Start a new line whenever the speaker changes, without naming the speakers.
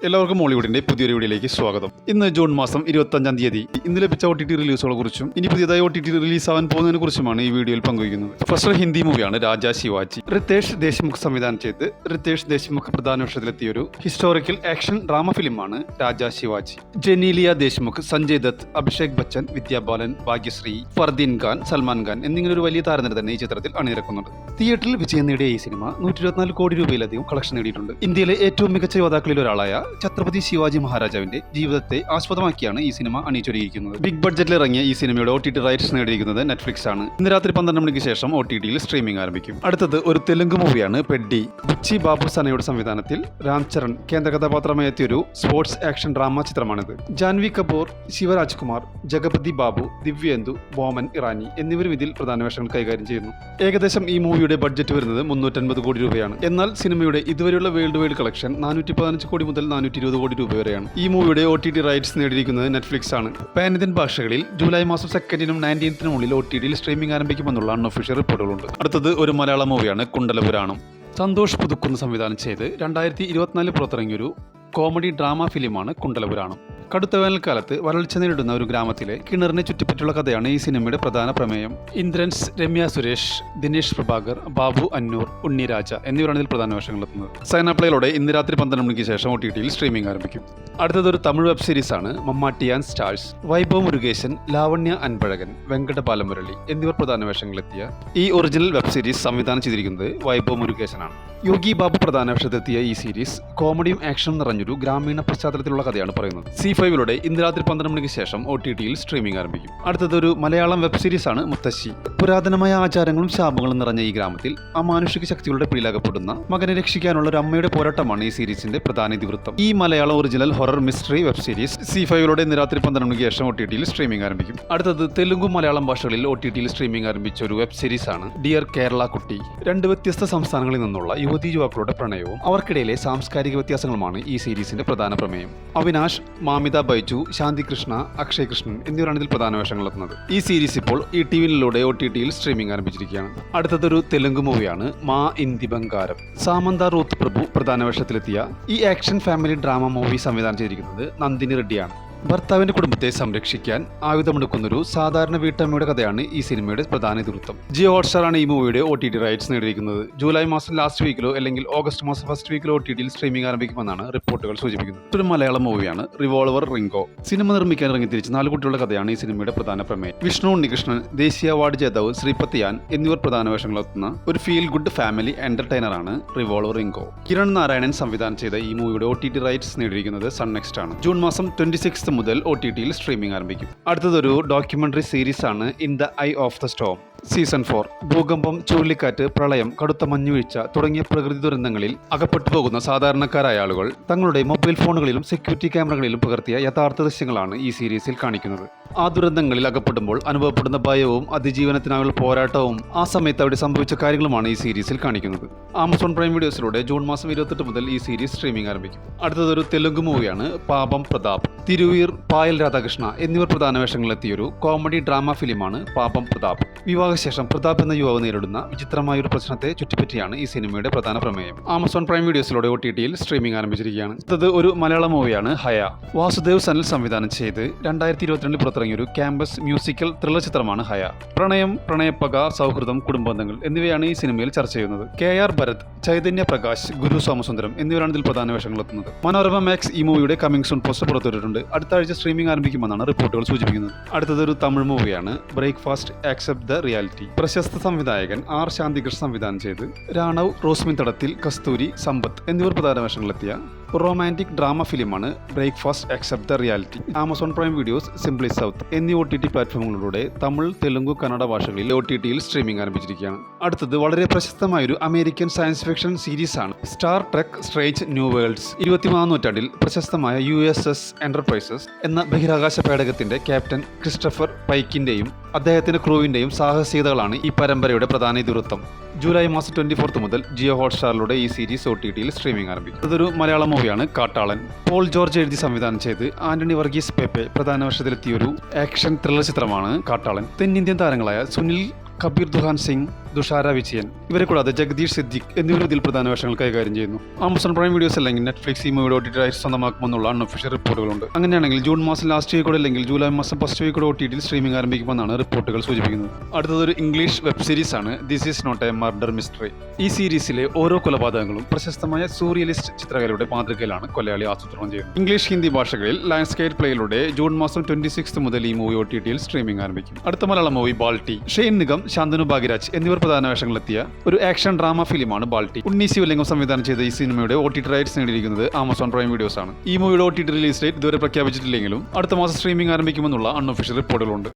എല്ലാവർക്കും മോളിവുഡിന്റെ പുതിയൊരു വീഡിയോയിലേക്ക് സ്വാഗതം. ഇന്ന് ജൂൺ മാസം 25-ാം തീയതി. ഇന്ന് ലഭിച്ച OTT റിലീസുകളെ കുറിച്ചും ഇനി പുതിയതായി OTT റിലീസ് ആവാൻ പോകുന്നതിനെ കുറിച്ചുമാണ് ഈ വീഡിയോയിൽ പങ്കുവയ്ക്കുന്നത്. ഫസ്റ്റ് ഹിന്ദി മൂവിയാണ് രാജാ ശിവാജി. റിതേഷ് ദേശ്മുഖ് സംവിധാനം ചെയ്ത് റിതേഷ് ദേശ്മുഖ് പ്രധാന വേഷത്തിലെത്തിയ ഒരു ഹിസ്റ്റോറിക്കൽ ആക്ഷൻ ഡ്രാമ ഫിലിമാണ് രാജാ ശിവാജി. ജെനീലിയ ദേശ്മുഖ്, സഞ്ജയ് ദത്ത്, അഭിഷേക് ബച്ചൻ, വിദ്യാ ബാലൻ, ഭാഗ്യശ്രീ, ഫർദീൻ ഖാൻ, സൽമാൻ ഖാൻ എന്നിങ്ങനെ ഒരു വലിയ താരനിര തന്നെ ഈ ചിത്രത്തിൽ അണിനിരക്കുന്നുണ്ട്. തിയേറ്ററിൽ വിജയം നേടിയ ഈ സിനിമ 124 കോടി രൂപയിലധികം കളക്ഷൻ നേടിയിട്ടുണ്ട്. ഇന്ത്യയിലെ ഏറ്റവും മികച്ച യോദ്ധാക്കളിൽ ഒരാളായ ഛത്രപതി ശിവാജി മഹാരാജാവിന്റെ ജീവിതത്തെ ആസ്പദമാക്കിയാണ് ഈ സിനിമ അണിയിച്ചൊരുക്കിയിരിക്കുന്നത്. ബിഗ് ബഡ്ജറ്റിൽ ഇറങ്ങിയ ഈ സിനിമയുടെ OTT റൈറ്റ്സ് നേടിയിരിക്കുന്നത് നെറ്റ്ഫ്ലിക്സ് ആണ്. ഇന്ന് രാത്രി 12 മണിക്ക് ശേഷം OTTയിൽ സ്ട്രീമിംഗ് ആരംഭിക്കും. അടുത്തത് ഒരു തെലുങ്ക് മൂവിയാണ് പെഡ്ഡി. ബുച്ചി ബാബു സനയുടെ സംവിധാനത്തിൽ രാം ചരൺ കേന്ദ്ര കഥാപാത്രമായി എത്തിയൊരു സ്പോർട്സ് ആക്ഷൻ ഡ്രാമ ചിത്രമാണിത്. ജാൻവി കപൂർ, ശിവരാജ് കുമാർ, ജഗപതി ബാബു, ദിവ്യേന്ദു, ബോമൻ ഇറാനി എന്നിവരും ഇതിൽ പ്രധാന വേഷങ്ങൾ കൈകാര്യം ചെയ്യുന്നു. ഏകദേശം ഈ മൂവിയുടെ ബഡ്ജറ്റ് വരുന്നത് 350 കോടി രൂപയാണ്. എന്നാൽ സിനിമയുടെ ഇതുവരെയുള്ള വേൾഡ് വൈഡ് കളക്ഷൻ 415 കോടി മുതൽ 420 കോടി രൂപ വരെയാണ്. ഈ മൂവിയുടെ OTT റൈറ്റ്സ് നേടിയിരിക്കുന്നത് നെറ്റ്ഫ്ലിക്സ് ആണ്. പാൻ ഇന്ത്യൻ ഭാഷകളിൽ ജൂലൈ മാസം 2-നും 19-നും ഉള്ളിൽ OTTയിൽ സ്ട്രീമിംഗ് ആരംഭിക്കുമെന്നുള്ള അൺഒഫീഷ്യൽ റിപ്പോർട്ടുകളുണ്ട്. അടുത്തത് ഒരു മലയാള മൂവിയാണ് കുണ്ടലപുരാണം. സന്തോഷ് പുതുക്കുന്ന് സംവിധാനം ചെയ്ത് 2024 പുറത്തിറങ്ങിയൊരു കോമഡി ഡ്രാമ ഫിലിമാണ് കുണ്ടലപുരാണം. കടുത്ത വേനൽക്കാലത്ത് വരൾച്ച നേരിടുന്ന ഒരു ഗ്രാമത്തിലെ കിണറിനെ ചുറ്റിപ്പറ്റിയുള്ള കഥയാണ് ഈ സിനിമയുടെ പ്രധാന പ്രമേയം. ഇന്ദ്രൻസ്, രമ്യ സുരേഷ്, ദിനേശ് പ്രഭാകർ, ബാബു അന്നൂർ, ഉണ്ണിരാജ എന്നിവരാണ് ഇതിൽ പ്രധാന വേഷങ്ങളെത്തുന്നത്. സൈനാപ്ലയിലൂടെ ഇന്ന് രാത്രി 12 മണിക്ക് ശേഷം OTTയിൽ സ്ട്രീമിംഗ് ആരംഭിക്കും. അടുത്തതൊരു തമിഴ് വെബ് സീരീസ് ആണ് മമ്മാട്ടി ആൻഡ് സ്റ്റാർസ്. വൈഭവ് മുരുകേശൻ, ലാവണ്യ അൻപഴകൻ, വെങ്കട ബാലമുരളി എന്നിവർ പ്രധാന വേഷങ്ങളെത്തിയ ഈ ഒറിജിനൽ വെബ് സീരീസ് സംവിധാനം ചെയ്തിരിക്കുന്നത് വൈഭവ് മുരുകേശനാണ്. യോഗി ബാബു പ്രധാന വേഷത്തെത്തിയ ഈ സീരീസ് കോമഡിയും ആക്ഷനും നിറഞ്ഞൊരു ഗ്രാമീണ പശ്ചാത്തലത്തിലുള്ള കഥയാണ് പറയുന്നത്. C5-ലൂടെ ഇന്ന് രാത്രി 12 മണിക്ക് ശേഷം OTTയിൽ സ്ട്രീമിംഗ് ആരംഭിക്കും. അടുത്തതൊരു മലയാളം വെബ് സീരീസ് ആണ് മുത്തശ്ശി. പുരാതനമായ ആചാരങ്ങളും ശാപങ്ങളും നിറഞ്ഞ ഈ ഗ്രാമത്തിൽ അമാനുഷിക ശക്തികളുടെ പിടിയിലകപ്പെടുന്ന മകനെ രക്ഷിക്കാനുള്ള ഒരു അമ്മയുടെ പോരാട്ടമാണ് ഈ സീരീസിന്റെ പ്രധാന ഇതിവൃത്തം. ഈ Malayalam original horror mystery web series C5-ലൂടെ ഇന്ന് രാത്രി 12 മണിക്ക് ശേഷം OTTയിൽ സ്ട്രീമിംഗ് ആരംഭിക്കും. അടുത്തത് തെലുങ്കും മലയാളം ഭാഷകളിൽ OTTയിൽ സ്ട്രീമിംഗ് ആരംഭിച്ച ഒരു വെബ് സീരീസ് ആണ് ഡിയർ കേരള കുട്ടി. 2 വ്യത്യസ്ത സംസ്ഥാനങ്ങളിൽ നിന്നുള്ള യുവതി യുവാക്കളുടെ പ്രണയവും അവർക്കിടയിലെ സാംസ്കാരിക വ്യത്യാസങ്ങളുമാണ് ഈ സീരീസിന്റെ പ്രധാന പ്രമേയം. അവിനാഷ്, മാമിത ബൈജു, ശാന്തി കൃഷ്ണ, അക്ഷയ് കൃഷ്ണൻ എന്നിവരാണ് ഇതിൽ പ്രധാന വേഷങ്ങളെത്തുന്നത്. ഈ സീരീസ് ഇപ്പോൾ ETV-യിലൂടെ OTTയിൽ സ്ട്രീമിംഗ് ആരംഭിച്ചിരിക്കുകയാണ്. അടുത്തതൊരു തെലുങ്ക് മൂവിയാണ് മാ ഇന്ദി ബംഗാരം. സാമന്ത റൂത്ത് പ്രഭു പ്രധാന വേഷത്തിലെത്തിയ ഈ ആക്ഷൻ ഫാമിലി ഡ്രാമ മൂവി സംവിധാനം ചെയ്തിരിക്കുന്നത് നന്ദിനി റെഡ്ഡിയാണ്. ഭർത്താവിന്റെ കുടുംബത്തെ സംരക്ഷിക്കാൻ ആയുധമെടുക്കുന്നൊരു സാധാരണ വീട്ടമ്മയുടെ കഥയാണ് ഈ സിനിമയുടെ പ്രധാന ഇതിവൃത്തം. ജിയോ ഹോട്ട്സ്റ്റാർ ആണ് ഈ മൂവിയുടെ OTT റൈറ്റ്സ് നേടിയിരിക്കുന്നത്. ജൂലൈ മാസം ലാസ്റ്റ് വീക്കിലോ അല്ലെങ്കിൽ ഓഗസ്റ്റ് മാസം ഫസ്റ്റ് വീക്കിലോ OTTയിൽ സ്ട്രീമിംഗ് ആരംഭിക്കുമെന്നാണ് റിപ്പോർട്ടുകൾ സൂചിപ്പിക്കുന്നത്. ഒരു മലയാളം മൂവിയാണ് റിവോൾവർ റിംഗോ. സിനിമ നിർമ്മിക്കാൻ ഇറങ്ങിത്തിരിച്ച് 4 കുട്ടികളുടെ കഥയാണ് ഈ സിനിമയുടെ പ്രധാന പ്രമേയം. വിഷ്ണു ഉണ്ണികൃഷ്ണൻ, ദേശീയ അവാർഡ് ജേതാവ് ശ്രീപത് യാൻ എന്നിവർ പ്രധാന വേഷങ്ങളെത്തുന്ന ഒരു ഫീൽ ഗുഡ് ഫാമിലി എന്റർടൈനറാണ് റിവോൾവർ റിംഗോ. കിരൺ നാരായണൻ സംവിധാനം ചെയ്ത ഈ മൂവിയുടെ OTT റൈറ്റ്സ് നേടിയിരിക്കുന്നത് സൺനെക്സ്റ്റ് ആണ്. ജൂൺ മാസം 26 മുതൽ OTTയിൽ സ്ട്രീമിംഗ് ആരംഭിക്കും. അടുത്തതൊരു ഡോക്യുമെന്ററി സീരീസ് ആണ് in the I of the Storm. Season 4. ഭൂകമ്പം, ചുഴലിക്കാറ്റ്, പ്രളയം, കടുത്ത മഞ്ഞുവീഴ്ച തുടങ്ങിയ പ്രകൃതി ദുരന്തങ്ങളിൽ അകപ്പെട്ടു പോകുന്ന സാധാരണക്കാരായ ആളുകൾ തങ്ങളുടെ മൊബൈൽ ഫോണുകളിലും സെക്യൂരിറ്റി ക്യാമറകളിലും പകർത്തിയ യഥാർത്ഥ ദൃശ്യങ്ങളാണ് ഈ സീരീസിൽ കാണിക്കുന്നത്. ആ ദുരന്തങ്ങളിൽ അകപ്പെടുമ്പോൾ അനുഭവപ്പെടുന്ന ഭയവും അതിജീവനത്തിനായുള്ള പോരാട്ടവും ആ സമയത്ത് അവിടെ സംഭവിച്ച കാര്യങ്ങളുമാണ് ഈ സീരീസിൽ കാണിക്കുന്നത്. ആമസോൺ പ്രൈം വീഡിയോസിലൂടെ ജൂൺ മാസം 28 മുതൽ ഈ സീരീസ് സ്ട്രീമിംഗ് ആരംഭിക്കും. അടുത്തതൊരു തെലുങ്ക് മൂവിയാണ് പാപം പ്രതാപ്. തിരുവീർ, പായൽ രാധാകൃഷ്ണ എന്നിവർ പ്രധാന വേഷങ്ങളിലെത്തിയൊരു കോമഡി ഡ്രാമ ഫിലിമാണ് പാപം പ്രതാപ്. വിവാഹശേഷം പ്രതാപ് എന്ന യുവാവ് നേരിടുന്ന വിചിത്രമായ ഒരു പ്രശ്നത്തെ ചുറ്റിപ്പറ്റിയാണ് ഈ സിനിമയുടെ പ്രധാന പ്രമേയം. ആമസോൺ പ്രൈം വീഡിയോസിലൂടെ OTTയിൽ സ്ട്രീമിംഗ് ആരംഭിച്ചിരിക്കുകയാണ്. അടുത്തത് ഒരു മലയാള മൂവിയാണ് ഹയ. വാസുദേവ് സനൽ സംവിധാനം ചെയ്ത് 2022 പുറത്തിറങ്ങിയ ഒരു ക്യാമ്പസ് മ്യൂസിക്കൽ ത്രില്ലർ ചിത്രമാണ് ഹയ. പ്രണയം, പ്രണയപ്പക, സൗഹൃദം, കുടുംബബന്ധങ്ങൾ എന്നിവയാണ് ഈ സിനിമയിൽ ചർച്ച ചെയ്യുന്നത്. KR ഭരത്, ചൈതന്യ പ്രകാശ്, ഗുരു സോമസുന്ദരം എന്നിവരാണ് ഇതിൽ പ്രധാന വേഷങ്ങളെത്തുന്നത്. മനോരമ മാക്സ് ഈ മൂവിയുടെ കമ്മിങ് സൂൺ പോസ്റ്റർ പുറത്തുവിട്ടിട്ടുണ്ട്. അടുത്ത ആഴ്ച സ്ട്രീമിംഗ് ആരംഭിക്കുമെന്നാണ് റിപ്പോർട്ടുകൾ സൂചിപ്പിക്കുന്നത്. അടുത്തതൊരു തമിഴ് മൂവിയാണ് ബ്രേക്ക്ഫാസ്റ്റ് ആക്സെപ്റ്റ് ദ റിയാലിറ്റി. പ്രശസ്ത സംവിധായകൻ R ശാന്തികൃഷ്ണൻ സംവിധാനം ചെയ്ത് രാണവ്, റോസ്മിൻ തടത്തിൽ, കസ്തൂരി, സമ്പത്ത് എന്നിവർ പ്രധാന വേഷങ്ങളെത്തിയ റൊമാൻറ്റിക് ഡ്രാമ ഫിലിമാണ് breakfast accept the reality. Amazon Prime videos, simply south എന്നീ OTT പ്ലാറ്റ്ഫോമുകളിലൂടെ തമിഴ്, തെലുങ്ക്, കന്നഡ ഭാഷകളിൽ OTTയിൽ സ്ട്രീമിംഗ് ആരംഭിച്ചിരിക്കുകയാണ്. അടുത്തത് വളരെ പ്രശസ്തമായൊരു അമേരിക്കൻ സയൻസ് ഫിക്ഷൻ സീരീസ് ആണ് Star Trek Strange New Worlds. 21-ാം നൂറ്റാണ്ടിൽ പ്രശസ്തമായ USS എന്റർപ്രൈസസ് എന്ന ബഹിരാകാശ പേടകത്തിന്റെ ക്യാപ്റ്റൻ ക്രിസ്റ്റഫർ പൈക്കിന്റെയും അദ്ദേഹത്തിന്റെ ക്രൂവിന്റെയും സാഹസികതകളാണ് ഈ പരമ്പരയുടെ പ്രധാന ഇതിവൃത്തം. ജൂലൈ മാസം 24 മുതൽ ജിയോ ഹോട്ട്സ്റ്റാറിലൂടെ ഈ സീരീസ് OTTയിൽ സ്ട്രീമിംഗ് ആരംഭിക്കും. അതൊരു മലയാള മൂവിയാണ് കാട്ടാളൻ. പോൾ ജോർജ് എഴുതി സംവിധാനം ചെയ്ത് ആന്റണി വർഗീസ് പേപ്പെ പ്രധാന വേഷത്തിലെത്തിയൊരു ആക്ഷൻ ത്രില്ലർ ചിത്രമാണ് കാട്ടാളൻ. തെന്നിന്ത്യൻ താരങ്ങളായ സുനിൽ, കബീർ ദുഹാൻ സിംഗ്, തുഷാര വിജയൻ. ഇവരെ കൂടാതെ ജഗദീഷ് സിദ്ദിഖ് എന്നിവർ ഇതിൽ പ്രധാന വേഷങ്ങൾ കൈകാര്യം ചെയ്യുന്നു. ആമസോൺ പ്രൈം വീഡിയോസ് അല്ലെങ്കിൽ നെറ്റ്ഫ്ലിക്സ് ഈ മൂവിയുടെ OTT റൈറ്റ്സ് സ്വന്തമാക്കുമെന്നുള്ള അൺഒഫീഷ്യൽ റിപ്പോർട്ടുകളുണ്ട്. അങ്ങനെയാണെങ്കിൽ ജൂൺ മാസം ലാസ്റ്റ് വീക്കോടെ അല്ലെങ്കിൽ ജൂലൈ മാസം ഫസ്റ്റ് വീക്കോടെ OTT സ്ട്രീമിംഗ് ആരംഭിക്കുമെന്നാണ് റിപ്പോർട്ടുകൾ സൂചിപ്പിക്കുന്നത്. അടുത്തതൊരു ഇംഗ്ലീഷ് വെബ് സീരീസ് ആണ് this is not a murder mystery. ഈ സീരീസിലെ ഓരോ കൊലപാതകങ്ങളും പ്രശസ്തമായ സൂറിയലിസ്റ്റ് ചിത്രകലയുടെ മാതൃകയിലാണ് കൊലയാളി ആസൂത്രണം ചെയ്യുന്നത്. ഇംഗ്ലീഷ് ഹിന്ദി ഭാഷകളിൽ ലയൺസ്കേറ്റ് പ്ലേയിലൂടെ ജൂൺ മാസം 26 മുതൽ ഈ മൂവി OTT സ്ട്രീമിംഗ് ആരംഭിക്കും. അടുത്ത മലയാളം മൂവി ബാൾട്ടി. ഷെയ്ൻ നിഗം, ശാന്തനു ഭാഗ്യരാജ് എന്നിവർ പ്രധാന വേഷങ്ങളെത്തിയ ഒരു ആക്ഷൻ ഡ്രാമ ഫിലിമാണ് ബാൾട്ടി. ഉണ്ണി ശിവലിംഗം സംവിധാനം ചെയ്ത ഈ സിനിമയുടെ OTT റൈറ്റ്സ് നേടിയിരിക്കുന്നത് ആമസോൺ പ്രൈം വീഡിയോസ് ആണ്. ഈ മൂവിയുടെ OTT റിലീസ് ഡേറ്റ് ഇതുവരെ പ്രഖ്യാപിച്ചിട്ടില്ലെങ്കിലും അടുത്ത മാസം സ്ട്രീമിംഗ് ആരംഭിക്കുമെന്നുള്ള അൺഒഫീഷ്യൽ റിപ്പോർട്ടുകളുണ്ട്.